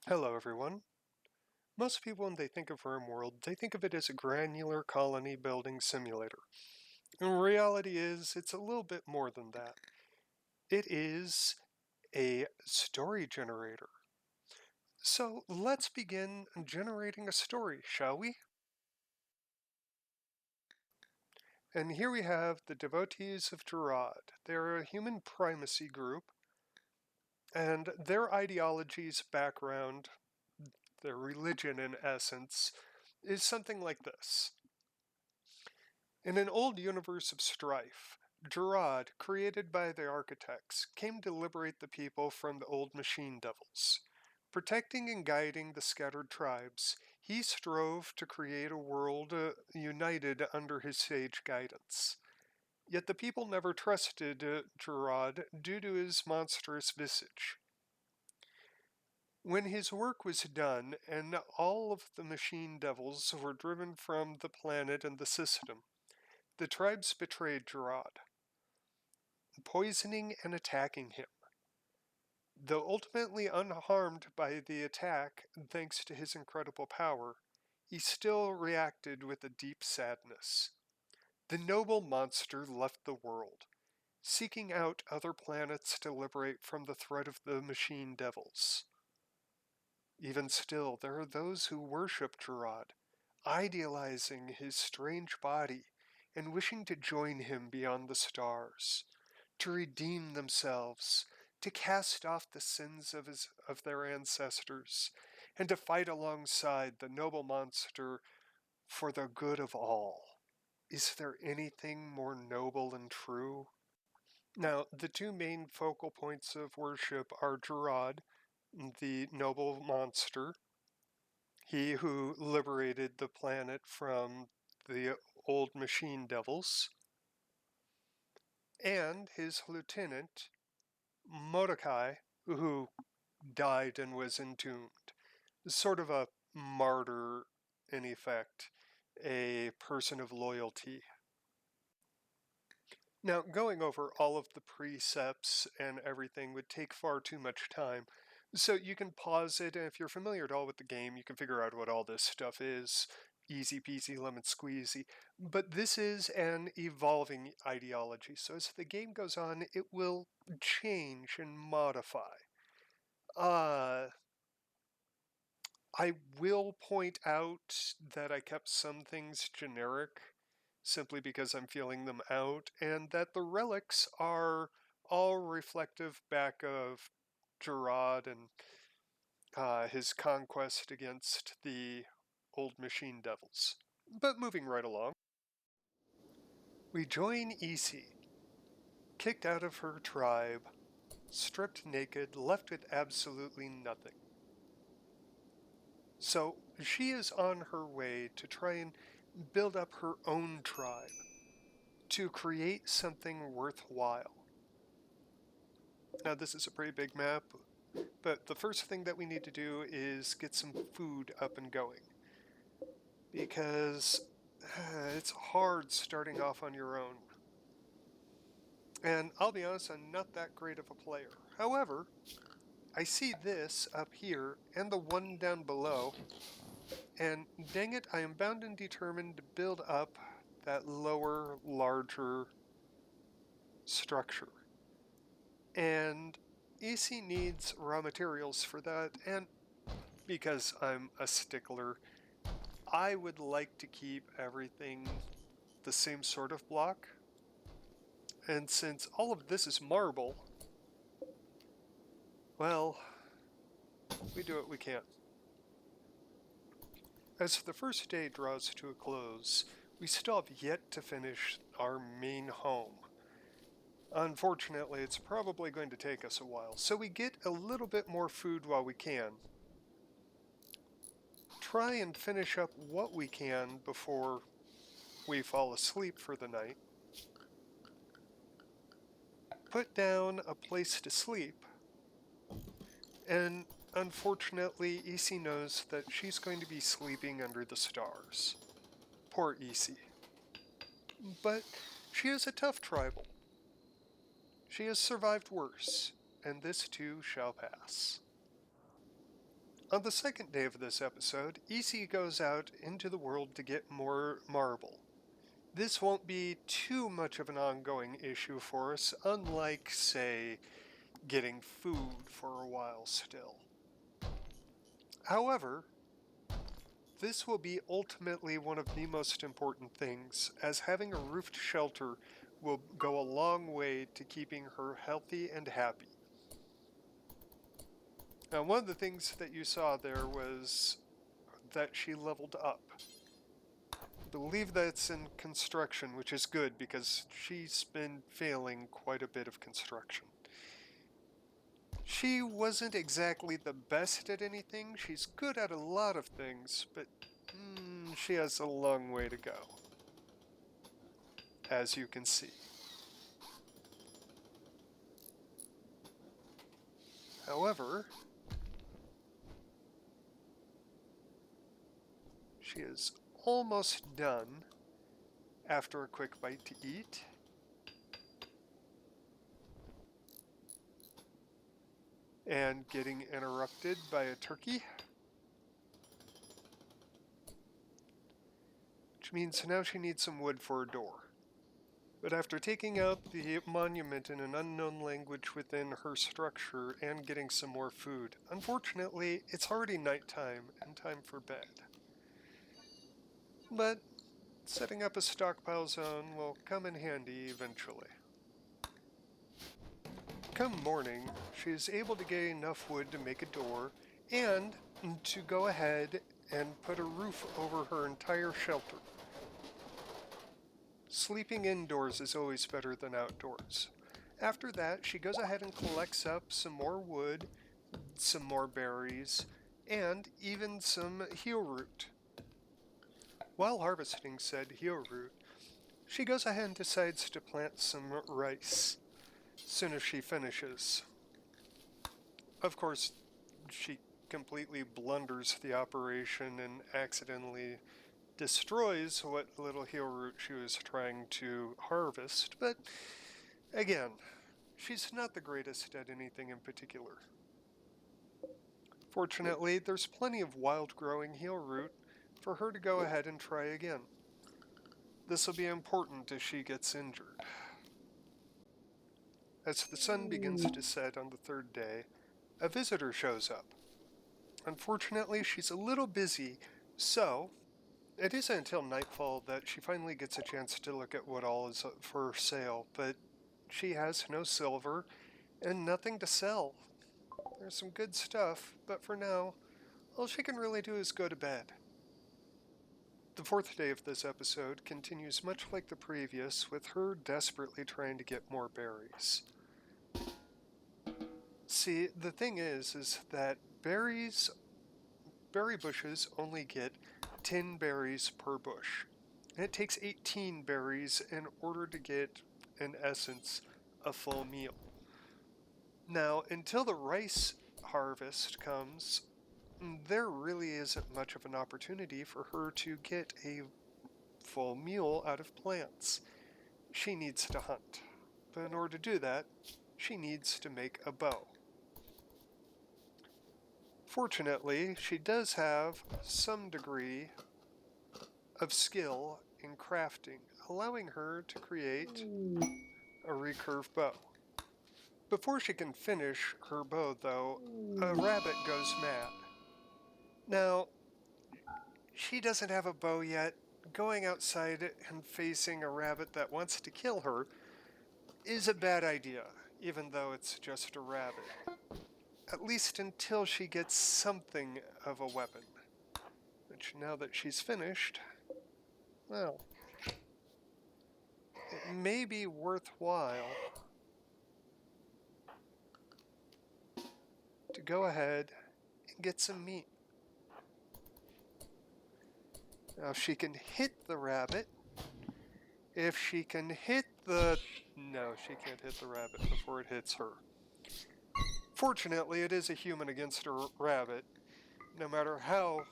Hello, everyone. Most people, when they think of Rimworld, they think of it as a granular colony building simulator. And reality is, it's a little bit more than that. It is a story generator. So let's begin generating a story, shall we? And here we have the Devotees of Gerard. They're a human primacy group, and their ideology's background, their religion in essence, is something like this. In an old universe of strife, Gerard, created by the architects, came to liberate the people from the old machine devils. Protecting and guiding the scattered tribes, he strove to create a world united under his sage guidance. Yet the people never trusted Gerard due to his monstrous visage. When his work was done and all of the machine devils were driven from the planet and the system, the tribes betrayed Gerard, poisoning and attacking him. Though ultimately unharmed by the attack, thanks to his incredible power, he still reacted with a deep sadness. The noble monster left the world, seeking out other planets to liberate from the threat of the machine devils. Even still, there are those who worship Gerard, idealizing his strange body and wishing to join him beyond the stars, to redeem themselves, to cast off the sins of their ancestors, and to fight alongside the noble monster for the good of all. Is there anything more noble and true? Now, the two main focal points of worship are Gerard, the noble monster, he who liberated the planet from the old machine devils, and his lieutenant, Mordecai, who died and was entombed. Sort of a martyr, in effect, a person of loyalty. Now, going over all of the precepts and everything would take far too much time, so you can pause it, and if you're familiar at all with the game, you can figure out what all this stuff is. Easy peasy lemon squeezy. But this is an evolving ideology, so as the game goes on, it will change and modify. I will point out that I kept some things generic simply because I'm feeling them out, and that the relics are all reflective back of Gerard and his conquest against the old machine devils. But moving right along, we join Isi, kicked out of her tribe, stripped naked, left with absolutely nothing. So she is on her way to try and build up her own tribe, to create something worthwhile. Now, this is a pretty big map, but the first thing that we need to do is get some food up and going. Because it's hard starting off on your own. And I'll be honest, I'm not that great of a player. However, I see this up here and the one down below, and dang it, I am bound and determined to build up that lower, larger structure. And EC needs raw materials for that, and because I'm a stickler, I would like to keep everything the same sort of block. And since all of this is marble, well, we do what we can. As the first day draws to a close, we still have yet to finish our main home. Unfortunately, it's probably going to take us a while, so we get a little bit more food while we can. Try and finish up what we can before we fall asleep for the night. Put down a place to sleep. And unfortunately, Isi knows that she's going to be sleeping under the stars. Poor Isi. But she is a tough tribal. She has survived worse, and this too shall pass. On the second day of this episode, Easy goes out into the world to get more marble. This won't be too much of an ongoing issue for us, unlike, say, getting food for a while still. However, this will be ultimately one of the most important things, as having a roofed shelter will go a long way to keeping her healthy and happy. Now, one of the things that you saw there was that she leveled up. I believe that's in construction, which is good because she's been failing quite a bit of construction. She wasn't exactly the best at anything. She's good at a lot of things, but she has a long way to go, as you can see. However, she is almost done after a quick bite to eat. And getting interrupted by a turkey. Which means now she needs some wood for a door. But after taking out the monument in an unknown language within her structure and getting some more food, unfortunately, it's already nighttime and time for bed. But setting up a stockpile zone will come in handy eventually. Come morning, she is able to get enough wood to make a door and to go ahead and put a roof over her entire shelter. Sleeping indoors is always better than outdoors. After that, she goes ahead and collects up some more wood, some more berries, and even some heel root. While harvesting said heel root, she goes ahead and decides to plant some rice soon as she finishes. Of course, she completely blunders the operation and accidentally destroys what little heel root she was trying to harvest, but again, she's not the greatest at anything in particular. Fortunately, there's plenty of wild growing heel root for her to go ahead and try again. This will be important as she gets injured. As the sun begins to set on the third day, a visitor shows up. Unfortunately, she's a little busy, so it isn't until nightfall that she finally gets a chance to look at what all is for sale, but she has no silver and nothing to sell. There's some good stuff, but for now, all she can really do is go to bed. The fourth day of this episode continues much like the previous, with her desperately trying to get more berries. See, the thing is that berry bushes only get 10 berries per bush. And it takes 18 berries in order to get, in essence, a full meal. Now, until the rice harvest comes, there really isn't much of an opportunity for her to get a full meal out of plants. She needs to hunt. But in order to do that, she needs to make a bow. Fortunately, she does have some degree of skill in crafting, allowing her to create a recurve bow. Before she can finish her bow, though, a rabbit goes mad. Now, she doesn't have a bow yet. Going outside and facing a rabbit that wants to kill her is a bad idea, even though it's just a rabbit. At least until she gets something of a weapon. Which, now that she's finished, well, it may be worthwhile to go ahead and get some meat. Now, if she can hit the rabbit, if she can hit the... No, she can't hit the rabbit before it hits her. Fortunately, it is a human against a rabbit. No matter how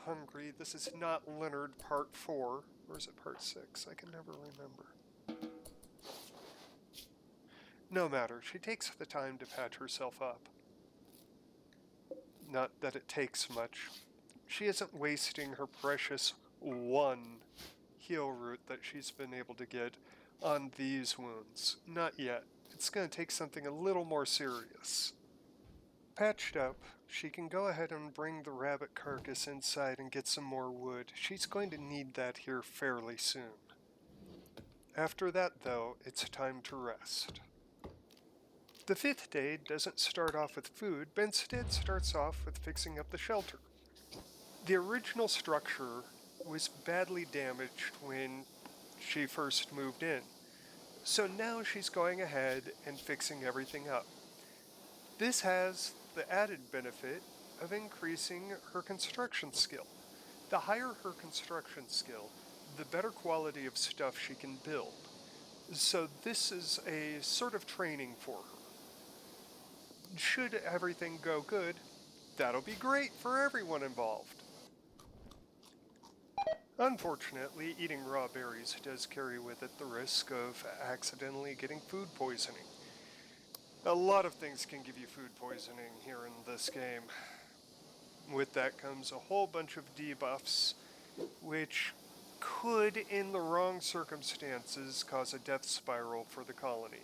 hungry, this is not Leonard Part 4. Or is it Part 6? I can never remember. No matter, she takes the time to patch herself up. Not that it takes much. She isn't wasting her precious one heal root that she's been able to get on these wounds. Not yet. It's going to take something a little more serious. Patched up, she can go ahead and bring the rabbit carcass inside and get some more wood. She's going to need that here fairly soon. After that, though, it's time to rest. The 5th day doesn't start off with food, but instead starts off with fixing up the shelter. The original structure was badly damaged when she first moved in, so now she's going ahead and fixing everything up. This has the added benefit of increasing her construction skill. The higher her construction skill, the better quality of stuff she can build. So this is a sort of training for her. Should everything go good, that'll be great for everyone involved. Unfortunately, eating raw berries does carry with it the risk of accidentally getting food poisoning. A lot of things can give you food poisoning here in this game. With that comes a whole bunch of debuffs, which could, in the wrong circumstances, cause a death spiral for the colony.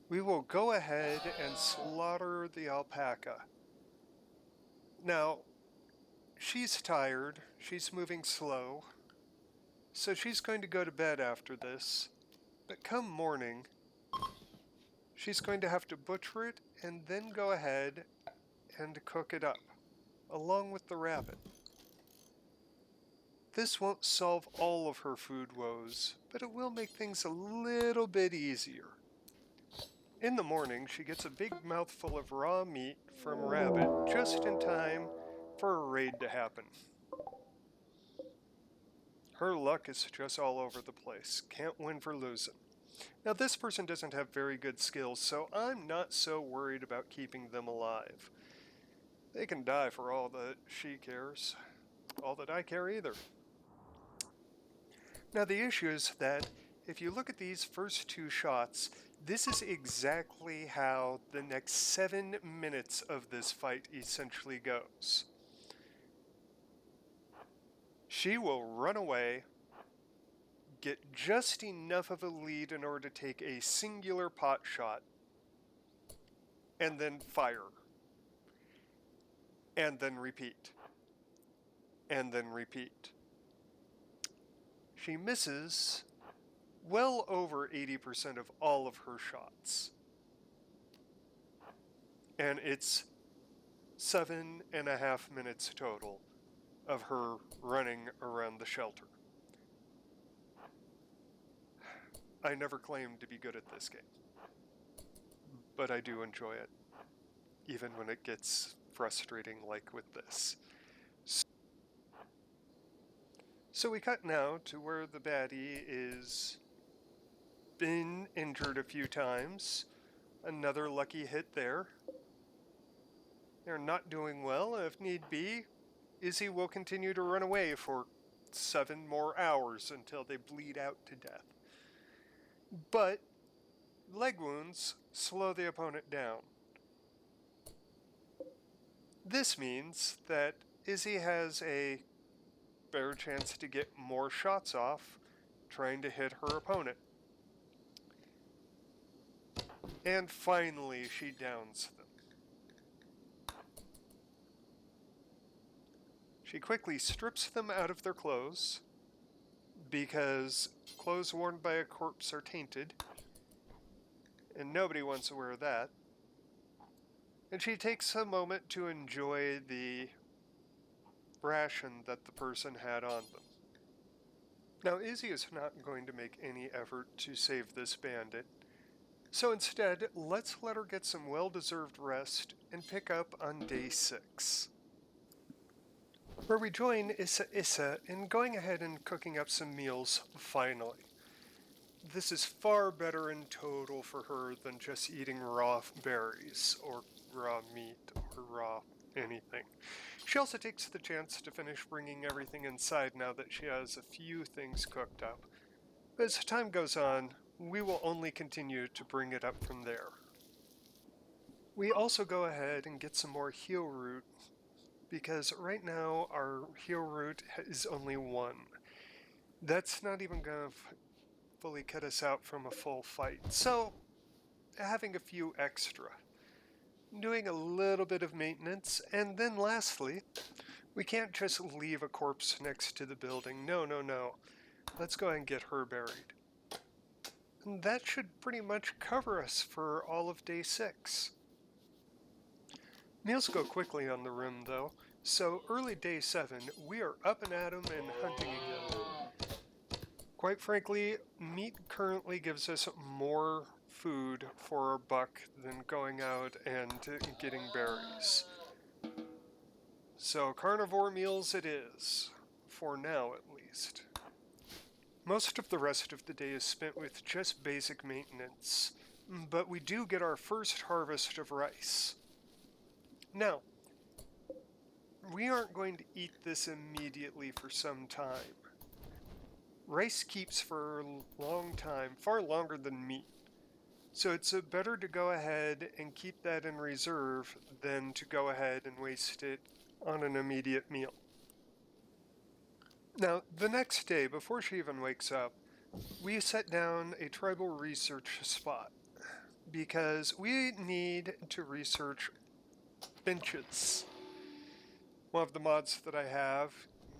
We will go ahead and slaughter the alpaca. Now, she's tired, she's moving slow, so she's going to go to bed after this. But come morning, she's going to have to butcher it and then go ahead and cook it up, along with the rabbit. This won't solve all of her food woes, but it will make things a little bit easier. In the morning, she gets a big mouthful of raw meat from Rabbit just in time for a raid to happen. Her luck is just all over the place. Can't win for losing. Now, this person doesn't have very good skills, so I'm not so worried about keeping them alive. They can die for all that she cares. All that I care either. Now, the issue is that if you look at these first 2 shots, this is exactly how the next 7 minutes of this fight essentially goes. She will run away, get just enough of a lead in order to take a singular pot shot, and then fire. And then repeat. And then repeat. She misses well over 80% of all of her shots. And it's 7.5 minutes total of her running around the shelter. I never claimed to be good at this game, but I do enjoy it, even when it gets frustrating like with this. So we cut now to where the baddie is been injured a few times. Another lucky hit there. They're not doing well, and if need be, Izzy will continue to run away for 7 more hours until they bleed out to death. But leg wounds slow the opponent down. This means that Izzy has a better chance to get more shots off trying to hit her opponent. And finally, she downs them. She quickly strips them out of their clothes, because clothes worn by a corpse are tainted, and nobody wants to wear that. And she takes a moment to enjoy the ration that the person had on them. Now, Izzy is not going to make any effort to save this bandit. So instead, let's let her get some well-deserved rest and pick up on day 6, where we join Issa in going ahead and cooking up some meals finally. This is far better in total for her than just eating raw berries or raw meat or raw anything. She also takes the chance to finish bringing everything inside now that she has a few things cooked up. But as time goes on, we will only continue to bring it up from there. We also go ahead and get some more heal root because right now our heal root is only 1. That's not even going to fully cut us out from a full fight. So, having a few extra, doing a little bit of maintenance, and then lastly, we can't just leave a corpse next to the building. No, no, no. Let's go ahead and get her buried. And that should pretty much cover us for all of day 6. Meals go quickly on the room, though, so early day 7, we are up and at 'em and hunting again. Quite frankly, meat currently gives us more food for our buck than going out and getting berries. So carnivore meals it is, for now at least. Most of the rest of the day is spent with just basic maintenance, but we do get our first harvest of rice. Now, we aren't going to eat this immediately for some time. Rice keeps for a long time, far longer than meat. So it's better to go ahead and keep that in reserve than to go ahead and waste it on an immediate meal. Now, the next day, before she even wakes up, we set down a tribal research spot because we need to research benches. One of the mods that I have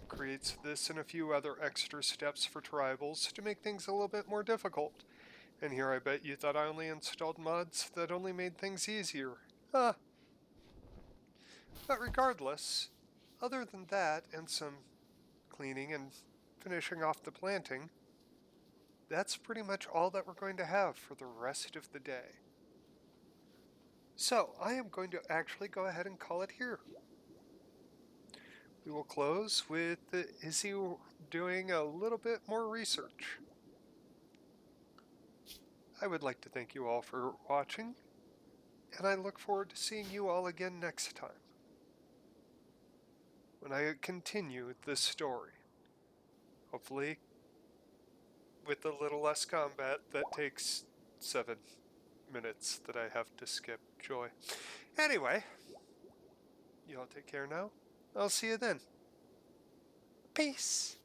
creates this and a few other extra steps for tribals to make things a little bit more difficult. And here I bet you thought I only installed mods that only made things easier. Huh. But regardless, other than that and some cleaning and finishing off the planting, that's pretty much all that we're going to have for the rest of the day. So I am going to actually go ahead and call it here. We will close with Izzy doing a little bit more research. I would like to thank you all for watching, and I look forward to seeing you all again next time when I continue this story. Hopefully with a little less combat that takes 7 minutes that I have to skip. Joy. Anyway, you all take care now. I'll see you then. Peace.